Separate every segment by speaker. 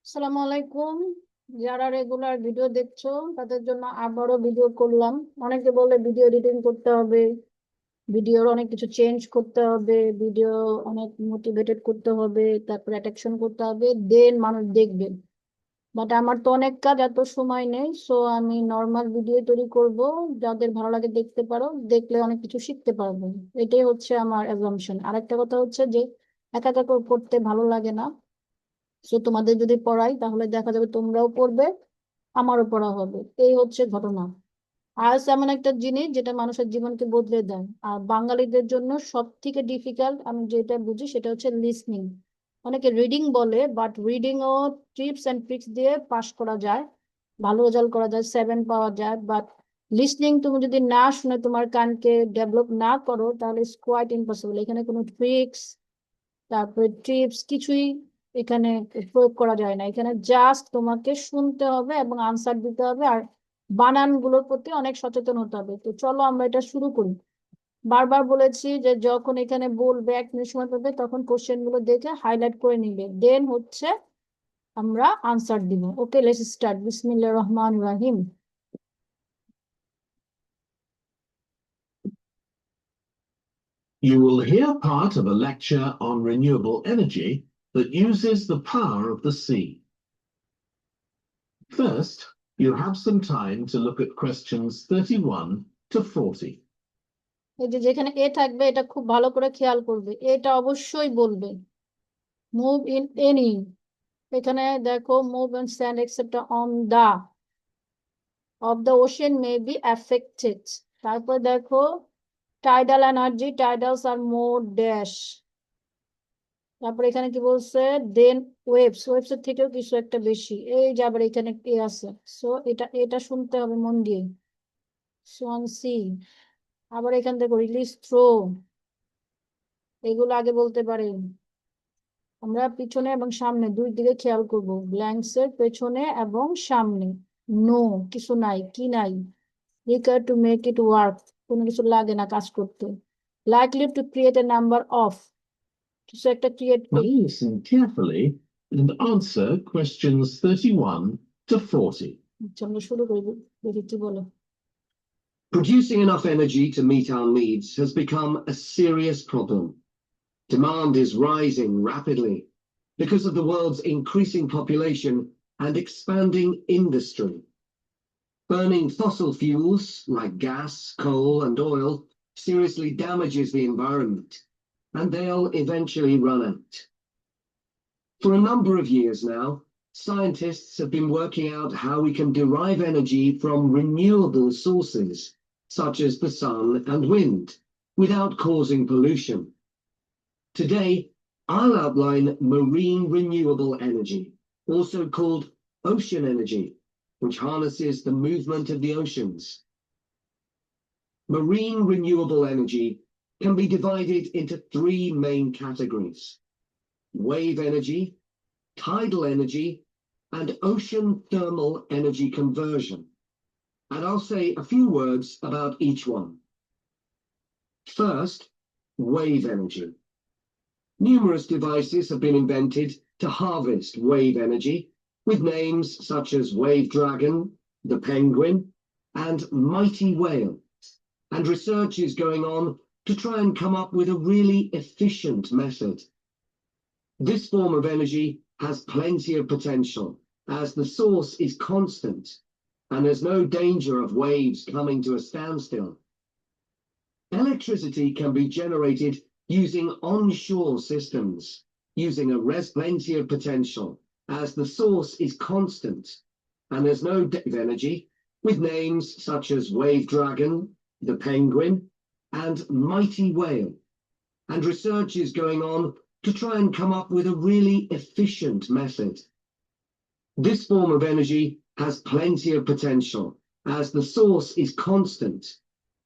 Speaker 1: আসসালামু আলাইকুম। যারা রেগুলার ভিডিও দেখছো তাদের জন্য আবারও ভিডিও করলাম। অনেকে বলে ভিডিও এডিটিং করতে হবে, ভিডিওর অনেক কিছু চেঞ্জ করতে হবে, ভিডিও অনেক মোটিভেটেড করতে হবে, তারপর অ্যাট্রাকশন করতে হবে, দেন মানুষ দেখবে। বাট আমার তো অনেক কাজ, এত সময় নেই, সো আমি নর্মাল ভিডিও তৈরি করব। যাদের ভালো লাগে দেখতে পারো, দেখলে অনেক কিছু শিখতে পারবে। এটাই হচ্ছে আমার অ্যাজাম্পশন। আরেকটা কথা হচ্ছে যে একা একা করতে ভালো লাগে না। সো তোমাদের যদি পড়াই তাহলে দেখা যাবে তোমরাও পড়বে, আমারও পড়া হবে। এই হচ্ছে ঘটনা। আর্টস এমন একটা জিনিস যেটা মানুষের জীবনকে বদলে দেয়। আর বাঙালিদের জন্য সব থেকে ডিফিকাল্ট আমি যেটা বুঝি সেটা হচ্ছে লিসনিং। অনেকে রিডিং বলে, বাট রিডিং ও টিপস এন্ড ট্রিক্স দিয়ে পাশ করা যায়, ভালো রেজাল্ট করা যায়, 7 পাওয়া যায়। বাট লিসনিং তুমি যদি না শুনে তোমার কানকে ডেভেলপ না করো তাহলে ইটস কোয়াইট ইম্পসিবল। এখানে কোনো ট্রিক্স, তারপরে টিপস কিছুই এখানে প্রয়োগ করা যায় না। এখানে জাস্ট তোমাকে শুনতে হবে এবং আনসার দিতে হবে, আর বানানগুলোর প্রতি অনেক সচেতন হতে হবে। তো চলো আমরা এটা শুরু করি। বারবার বলেছি যে যখন এখানে বলবে 1 মিনিট সময় পাবে তখন কোশ্চেন গুলো দেখে হাইলাইট করে নিবে, দেন হচ্ছে আমরা আনসার দিব। ওকে, লেটস স্টার্ট। বিসমিল্লাহির রহমানির রহিম।
Speaker 2: You will hear part of a lecture on renewable energy that uses the power of the sea. First, you have some time to look at questions 31 to 40.
Speaker 1: এই যে যেখানে এ থাকবে এটা খুব ভালো করে খেয়াল করবে, এটা অবশ্যই বলবে। মুভ ইন এনি, এখানে দেখো move and stand except on the of the ocean may be affected। তারপর দেখো tidal energy, tidals are more dash. তারপর এখানে কি বলছে, দেন ওয়েভস, ওয়েভস এর থেকেও কিছু একটা বেশি। এই যে আবার এখানে এ আছে, সো এটা এটা শুনতে হবে মন দিয়ে। সোয়ান সি, আবার এখান থেকে রিলিজ থ্রো, এগুলো আগে বলতে পারে। আমরা পিছনে এবং সামনে দুই দিকে খেয়াল করব। ব্ল্যাঙ্কস এর পেছনে এবং সামনে নো, কিছু নাই, কি নাই। Require to make it work, কোনো কিছু লাগে না কাজ করতে। Likely to create a number of, কিছু একটা ক্রিয়েট
Speaker 2: Now
Speaker 1: করতে।
Speaker 2: listen carefully and answer questions 31 to 40.
Speaker 1: আচ্ছা, আমরা শুরু করি, দেখি কি বলে।
Speaker 3: Producing enough energy to meet our needs has become a serious problem. Demand is rising rapidly because of the world's increasing population and expanding industry. Burning fossil fuels like gas, coal, and oil seriously damages the environment, and they'll eventually run out. For a number of years now, scientists have been working out how we can derive energy from renewable sources, such as the sun and wind, without causing pollution. Today, I'll outline marine renewable energy, also called ocean energy, which harnesses the movement of the oceans. Marine renewable energy can be divided into 3 main categories: wave energy, tidal energy, and ocean thermal energy conversion. And I'll say a few words about each one. First, wave energy. Numerous devices have been invented to harvest wave energy, with names such as Wave Dragon, the Penguin, and Mighty Whale. And research is going on to try and come up with a really efficient method. This form of energy has plenty of potential, as the source is constant, and there's no danger of waves coming to a standstill. Electricity can be generated using onshore systems, using plenty of potential, as the source is constant, and there's no energy, with names such as Wave Dragon, the Penguin, and Mighty Whale. And research is going on to try and come up with a really efficient method. This form of energy has plenty of potential, as the source is constant,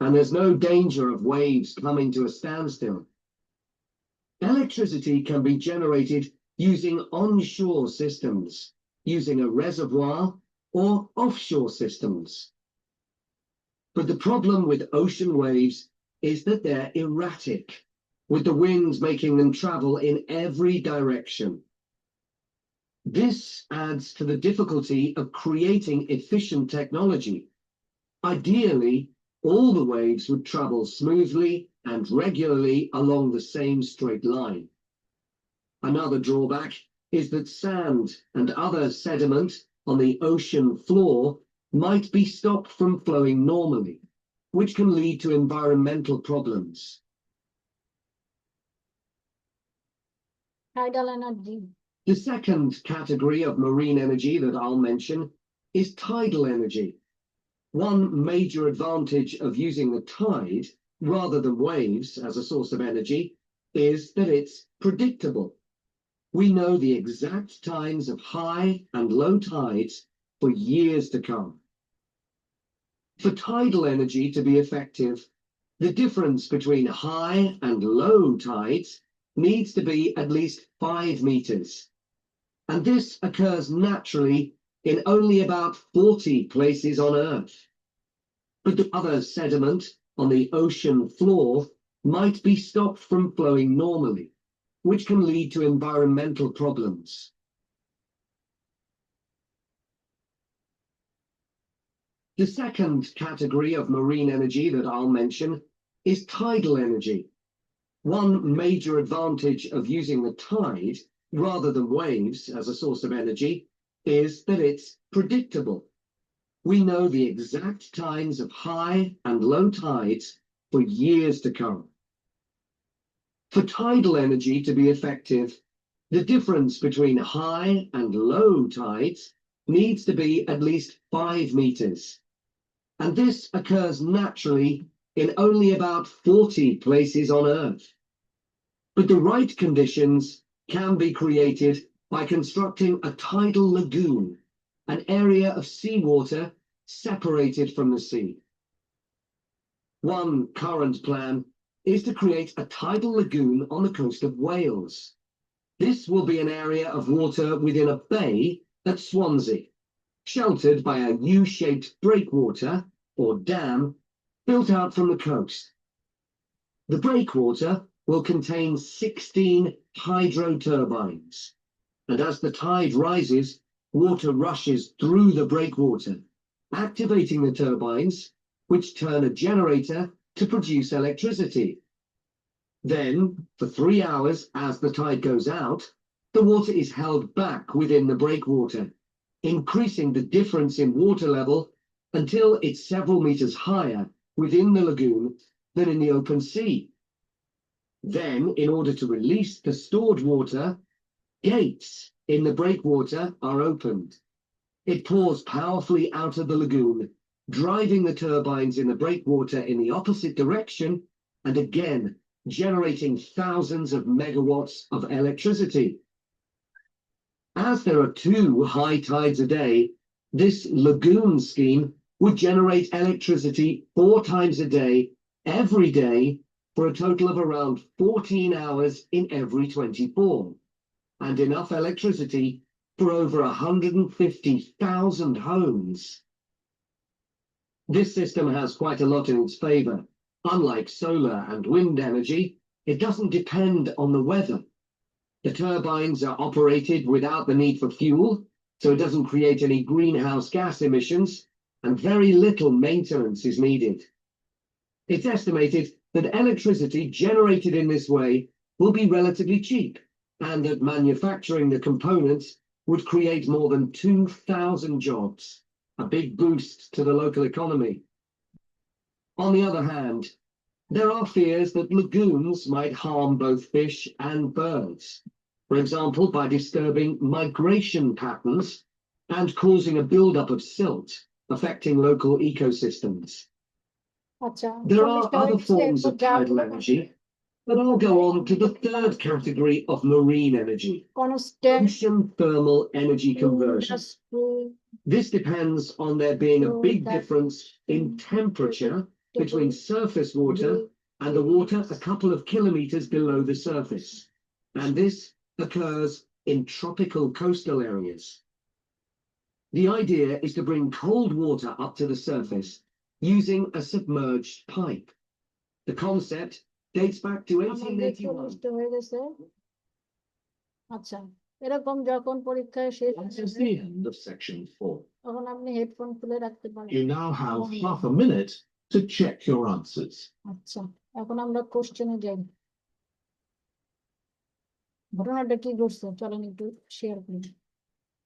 Speaker 3: and there's no danger of waves coming to a standstill. Electricity can be generated using onshore systems, using a reservoir, or offshore systems. But the problem with ocean waves is that they're erratic, with the winds making them travel in every direction. This adds to the difficulty of creating efficient technology. Ideally, all the waves would travel smoothly and regularly along the same straight line. Another drawback is that sand and other sediment on the ocean floor might be stopped from flowing normally, which can lead to environmental problems.
Speaker 1: Tidal energy.
Speaker 3: The second category of marine energy that I'll mention is tidal energy. One major advantage of using the tide rather than waves as a source of energy is that it's predictable. We know the exact times of high and low tides for years to come. For tidal energy to be effective, the difference between high and low tides needs to be at least 5 meters. And this occurs naturally in only about 40 places on Earth. But the other sediment on the ocean floor might be stopped from flowing normally, which can lead to environmental problems. The second category of marine energy that I'll mention is tidal energy. One major advantage of using the tide rather than waves as a source of energy is that it's predictable. We know the exact times of high and low tides for years to come. For tidal energy to be effective, the difference between high and low tides needs to be at least 5 meters. And this occurs naturally in only about 40 places on Earth. But the right conditions can be created by constructing a tidal lagoon, an area of seawater separated from the sea. One current plan is to create a tidal lagoon on the coast of Wales. This will be an area of water within a bay at Swansea, sheltered by a U-shaped breakwater or dam built out from the coast. The breakwater will contain 16 hydro turbines, and as the tide rises, water rushes through the breakwater, activating the turbines, which turn a generator to produce electricity. Then, for 3 hours as the tide goes out, the water is held back within the breakwater, increasing the difference in water level until it's several meters higher within the lagoon than in the open sea. Then, in order to release the stored water, gates in the breakwater are opened. It pours powerfully out of the lagoon, driving the turbines in the breakwater in the opposite direction, and again, generating thousands of megawatts of electricity. As there are 2 high tides a day, this lagoon scheme would generate electricity 4 times a day, every day, for a total of around 14 hours in every 24, and enough electricity for over 150,000 homes. This system has quite a lot in its favor. Unlike solar and wind energy, it doesn't depend on the weather. The turbines are operated without the need for fuel, so it doesn't create any greenhouse gas emissions, and very little maintenance is needed. It's estimated that electricity generated in this way will be relatively cheap, and that manufacturing the components would create more than 2,000 jobs, a big boost to the local economy. On the other hand, there are fears that lagoons might harm both fish and birds, for example, by disturbing migration patterns and causing a buildup of silt, affecting local ecosystems. There are other forms of tidal energy, but I'll go on to the third category of marine energy, ocean thermal energy conversion. This depends on there being a big difference in temperature between surface water and the water a couple of kilometers below the surface, and this occurs in tropical coastal areas. The idea is to bring cold water up to the surface using a submerged pipe. The concept dates back to 1881.
Speaker 1: আচ্ছা এরকম যখন পরীক্ষায় শেষ
Speaker 2: That is
Speaker 1: হবে,
Speaker 2: the end of section 4.
Speaker 1: তখন আপনি headphone খুলে রাখতে পারেন।
Speaker 2: You now have half a minute to check your answers.
Speaker 1: আচ্ছা, এখন আমরা কোশ্চেনে যাই। ঘটনাটা কি ঘটছে চলেন একটু শেয়ার করি।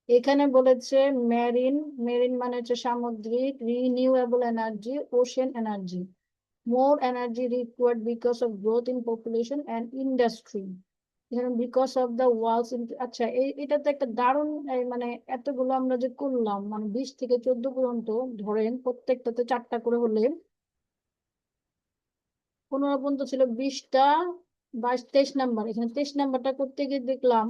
Speaker 1: এখানে বলেছে মেরিন, মেরিন মানে হচ্ছে সামুদ্রিক, renewable energy, ocean energy, more energy required because of growth in population and industry, এখানে বিকজ অফ দ্য ওয়ালস। আচ্ছা, এটা তো একটা দারুণ মানে এতগুলো আমরা যে করলাম, মানে 20 থেকে 14 পর্যন্ত ধরেন প্রত্যেকটাতে 4টা করে হলে 15 পর্যন্ত ছিল 20টা, 22, 23 নাম্বার। এখানে 23 নাম্বারটা করতে গিয়ে দেখলাম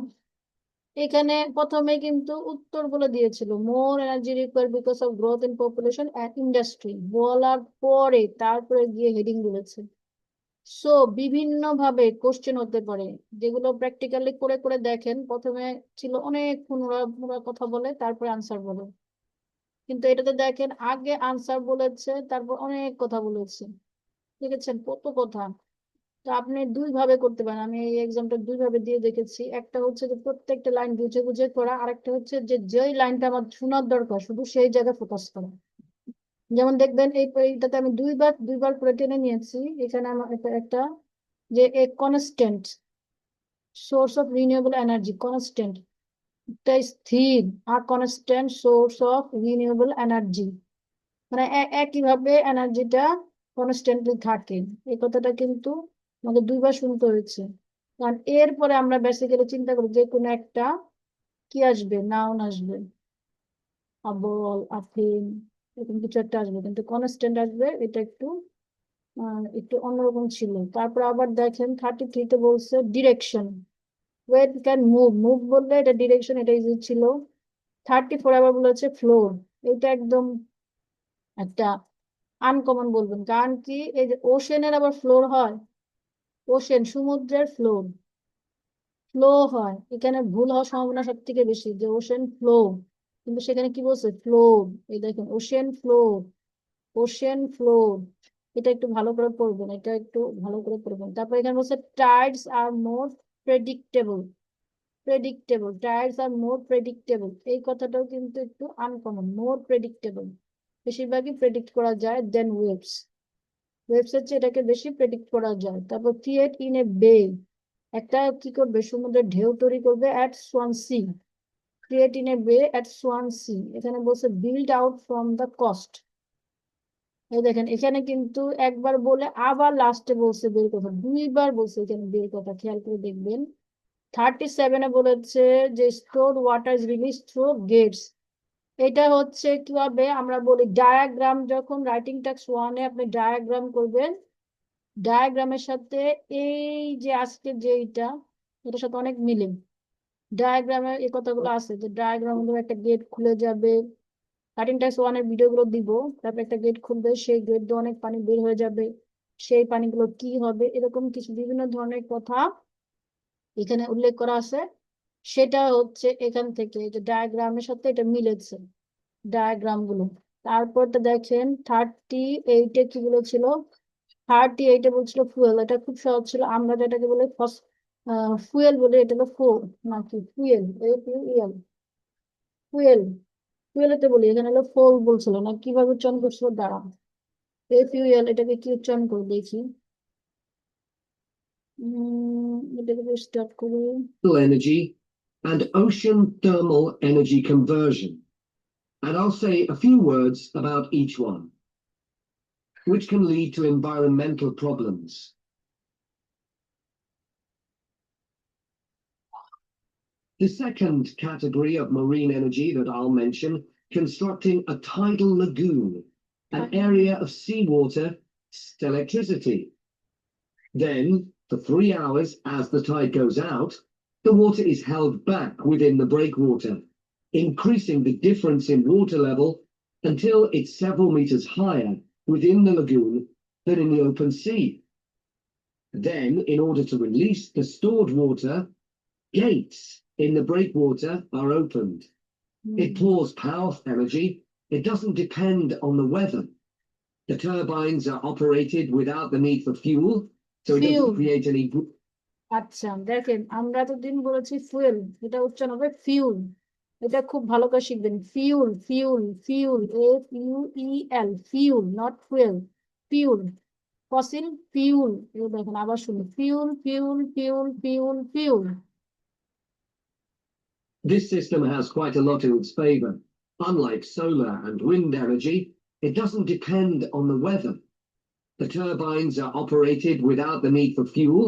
Speaker 1: এখানে প্রথমে কিন্তু উত্তর বলে দিয়েছিল মোর energy required because of growth in population and industry, বলার পরে তারপরে গিয়ে হেডিং বলেছে। সো বিভিন্ন ভাবে কোশ্চেন হতে পারে, যেগুলো প্র্যাকটিক্যালি করে করে দেখেন। প্রথমে ছিল অনেক পুনরা কথা বলে তারপরে আনসার বলে, কিন্তু এটাতে দেখেন আগে আনসার বলেছে তারপর অনেক কথা বলেছে। দেখেছেন কত কথা। তো আপনি 2 ভাবে করতে পারেন। আমি এই এক্সামটা 2 ভাবে দিয়ে দেখেছি। একটা হচ্ছে যে প্রত্যেকটা লাইন বুঝে বুঝে করা, আরেকটা হচ্ছে যে যেই লাইনটা আমার শোনার দরকার শুধু সেই জায়গায় ফোকাস করা। যেমন দেখবেন এইটাতে আমি দুইবার করে টেনে নিয়েছি। এখানে আমার একটা যে a constant source of renewable energy, constant, একটা স্থির আর constant source of renewable energy, মানে একইভাবে এনার্জিটা কনস্ট্যান্টলি থাকে। এই কথাটা কিন্তু আমাদের 2বার শুনতে হয়েছে। কারণ এরপরে আমরা বেসিক্যালি চিন্তা করি যে কোনো একটা কি আসবে, নাউন আসবে, আবল, আফিন, এরকম কিছু একটা আসবে, কিন্তু কনস্ট্যান্ট আসবে। এটা একটু অন্যরকম ছিল। তারপর আবার দেখেন 33-তে বলছে direction, way it can move, move বললে এটা ডিরেকশন, এটা ইজি ছিল। 34 আবার বলেছে ফ্লোর, এটা একদম একটা আনকমন বলবেন। কারণ কি, এই যে ওশেনের আবার ফ্লোর হয়, ওশেন সমুদ্রের ফ্লোর, ফ্লো হয়। এখানে ভুল হওয়ার সম্ভাবনা সব থেকে বেশি, যে ওশেন ফ্লো, কিন্তু সেখানে কি বলছে ফ্লো। এই দেখেন ওশেন ফ্লো, ওশেন ফ্লো, এটা একটু ভালো করে পড়বেন, এটা একটু ভালো করে পড়বেন। তারপর এখানে বলছে টাইডস আর মোর প্রেডিক্টেবল, প্রেডিক্টেবল, টাইডস আর মোর প্রেডিক্টেবল, এই কথাটাও কিন্তু একটু আনকমন। মোর প্রেডিক্টেবল, বেশিরভাগই প্রেডিক্ট করা যায় দেন ওয়েভস, ওয়েভস হচ্ছে এটাকে বেশি প্রেডিক্ট করা যায়। তারপর ক্রিয়েট ইন এ বে, একটা কি করবে, সমুদ্রের ঢেউ তৈরি করবে at Swansea, create in a বে অ্যাট সোয়ানসি। এখানে বলছে build out from the cost. এই দেখেন এখানে কিন্তু একবার বলে আবার লাস্টে বলছে বের কথা, 2বার বলছে এখানে বের কথা, খেয়াল করে দেখবেন। 37-এ বলেছে যে store water is release through gates, এটা হচ্ছে কিভাবে আমরা বলি ডায়াগ্রাম, যখন রাইটিং টাস্ক 1-এ আপনি ডায়াগ্রাম করবেন, ডায়াগ্রামের সাথে এই যে আজকে যে এটার সাথে অনেক মিলে। ডায়াগ্রামে এই কথাগুলো আছে যে ডায়াগ্রাম গুলো একটা গেট খুলে যাবে, 13-1-এর ভিডিও গুলো দিব, তারপর একটা গেট খুলবে, সেই গেট দিয়ে অনেক পানি বের হয়ে যাবে, সেই পানিগুলো কি হবে, এরকম কিছু বিভিন্ন ধরনের কথা এখানে উল্লেখ করা আছে। সেটা হচ্ছে এখান থেকে যে ডায়াগ্রামের সাথে এটা মিলেছে ডায়াগ্রাম গুলো। তারপরটা দেখেন 38-এ কি বলেছিল, 38-এ বলছিল ফুয়েল, এটা খুব সহজ ছিল। আমরা যেটাকে বলে ফুয়েল বলে, এটা হলো ফো নাকি ফুয়েল, ফুয়েল, ফুয়েল, ফুয়েলতে বলি, এখানে হলো ফোল বলছিল না, কিভাবে উচ্চারণ করছিল দাঁড়া, ফুয়েল, এটাকে কি উচ্চারণ করে দেখি। এটাকে স্টার্ট করি।
Speaker 3: Energy and ocean thermal energy conversion. And I'll say a few words about each one, which can lead to environmental problems. The second category of marine energy that I'll mention, constructing a tidal lagoon, an area of seawater, electricity. Then, for 3 hours as the tide goes out, the water is held back within the breakwater, increasing the difference in water level until it's several meters higher within the lagoon than in the open sea. Then, in order to release the stored water, gates in the breakwater are opened. It pours power energy. It doesn't depend on the weather. The turbines are operated without the need for fuel, so it
Speaker 1: Fuel.
Speaker 3: doesn't create any
Speaker 1: আচ্ছা দেখেন, আমরা এতদিন বলেছি fuel, এটা উচ্চারণ হবে fuel. এটা খুব ভালো করে শিখবেন, fuel fuel fuel, FUEL, fuel, not fuel, fuel. Fossil fuel, এই দেখেন আবার শুনুন, fuel fuel fuel fuel fuel.
Speaker 3: This system has quite a lot in its favor. Unlike solar and wind energy, it doesn't depend on the weather. The turbines are operated without the need for fuel,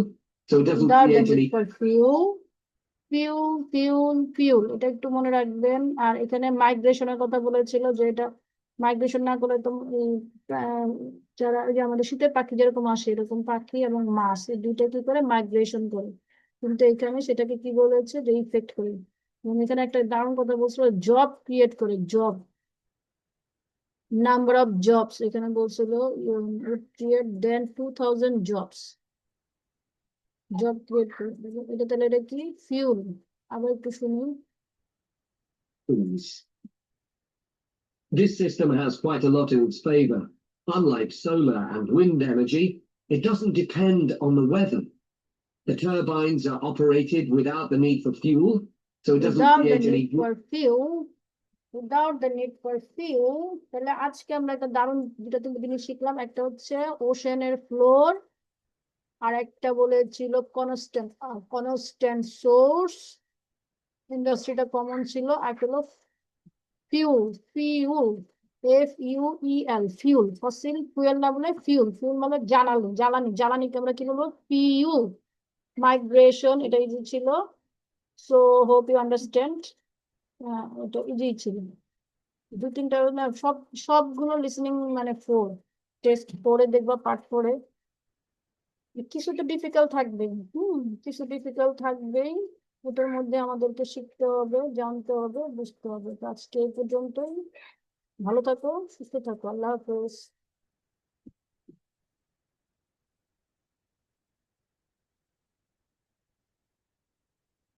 Speaker 3: so it doesn't
Speaker 1: Without the
Speaker 3: create
Speaker 1: need
Speaker 3: any
Speaker 1: for fuel, fuel fuel fuel, এটা একটু মনে রাখবেন। আর এখানে মাইগ্রেশনের কথা বলেছিল, যে এটা migration না করলে তো যারা এই যে আমাদের শীতের পাখি যেরকম আসে, এরকম পাখি এবং মাছ এই দুইটা কি করে মাইগ্রেশন করে, কিন্তু এখানে সেটাকে কি বলেছে, যে ইফেক্ট করে। এবং এখানে একটা দারুণ কথা বলছিল, জব ক্রিয়েট করে, জব, নাম্বার অফ জবস, এখানে বলছিল ক্রিয়েট দেন 2000 জবস, জব ক্রিয়েট করে। এটা তাহলে এটা কি ফিউল। আবার একটু শুনুন,
Speaker 3: fuels. This system has quite a lot in its favor. Unlike solar and wind energy, it doesn't depend on the weather. The turbines are operated without the need for fuel, so it doesn't
Speaker 1: without the
Speaker 3: create any
Speaker 1: need for fuel, without the need for fuel। তাহলে আজকে আমরা একটা দারুণ দুটো তিনটে জিনিস শিখলাম, একটা হচ্ছে ওশেনের ফ্লোর, আর একটা বলেছিল কনস্ট্যান্ট সোর্স, ইন্ডাস্ট্রিটা কমন ছিল, আর হলো fuel, fuel, FUEL, fuel. Fossil fuel না বলে ফিউল, ফিউল মানে জ্বালানি, জ্বালানি, জ্বালানিকে আমরা কি বলবো, ফিউল। মাইগ্রেশন, এটা ইজি ছিল। So hope you understand. এটা ইজি ছিল। দু তিনটা না, সবগুলো লিসনিং মানে 4, টেস্ট 4-এ দেখবা, পার্ট 4-এ কিছু তো ডিফিকাল্ট থাকবেই, কিছু ডিফিকাল্ট থাকবেই। ওটার মধ্যে আমাদেরকে শিখতে হবে, জানতে হবে, বুঝতে হবে। তো আজকে এই পর্যন্তই। ভালো থাকো, সুস্থ থাকো, আল্লাহ হাফেজ।